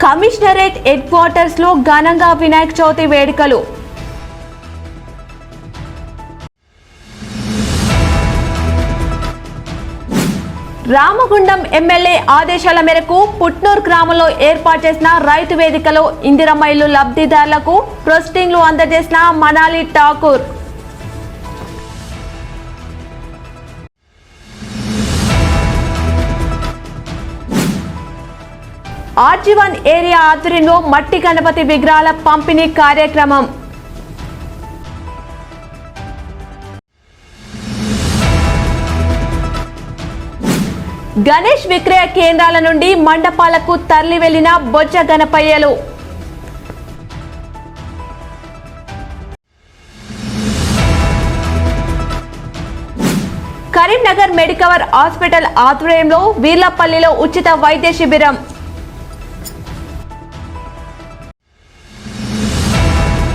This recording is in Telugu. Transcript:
కమిషనరేట్ హెడ్ క్వార్టర్స్ లో ఘనంగా వినాయక చవితి వేడుకలు. రామగుండం ఎమ్మెల్యే ఆదేశాల మేరకు పుట్నూరు గ్రామంలో ఏర్పాటు చేసిన రైతు వేదికలో ఇందిరమ్మ ఇల్లు లబ్ధిదారులకు ప్రొసీడింగ్లు అందజేసిన మనాలి ఠాకూర్. RG1 ఏరియా ఆధ్వర్యంలో మట్టి గణపతి విగ్రహాల పంపిణీ కార్యక్రమం. గణేష్ విక్రయ కేంద్రాల నుండి మండపాలకు తరలి వెళ్లిన బొజ్జ గణపయ్యలు. కరీంనగర్ మెడికవర్ హాస్పిటల్ ఆధ్వర్యంలో వీర్లపల్లిలో ఉచిత వైద్య శిబిరం.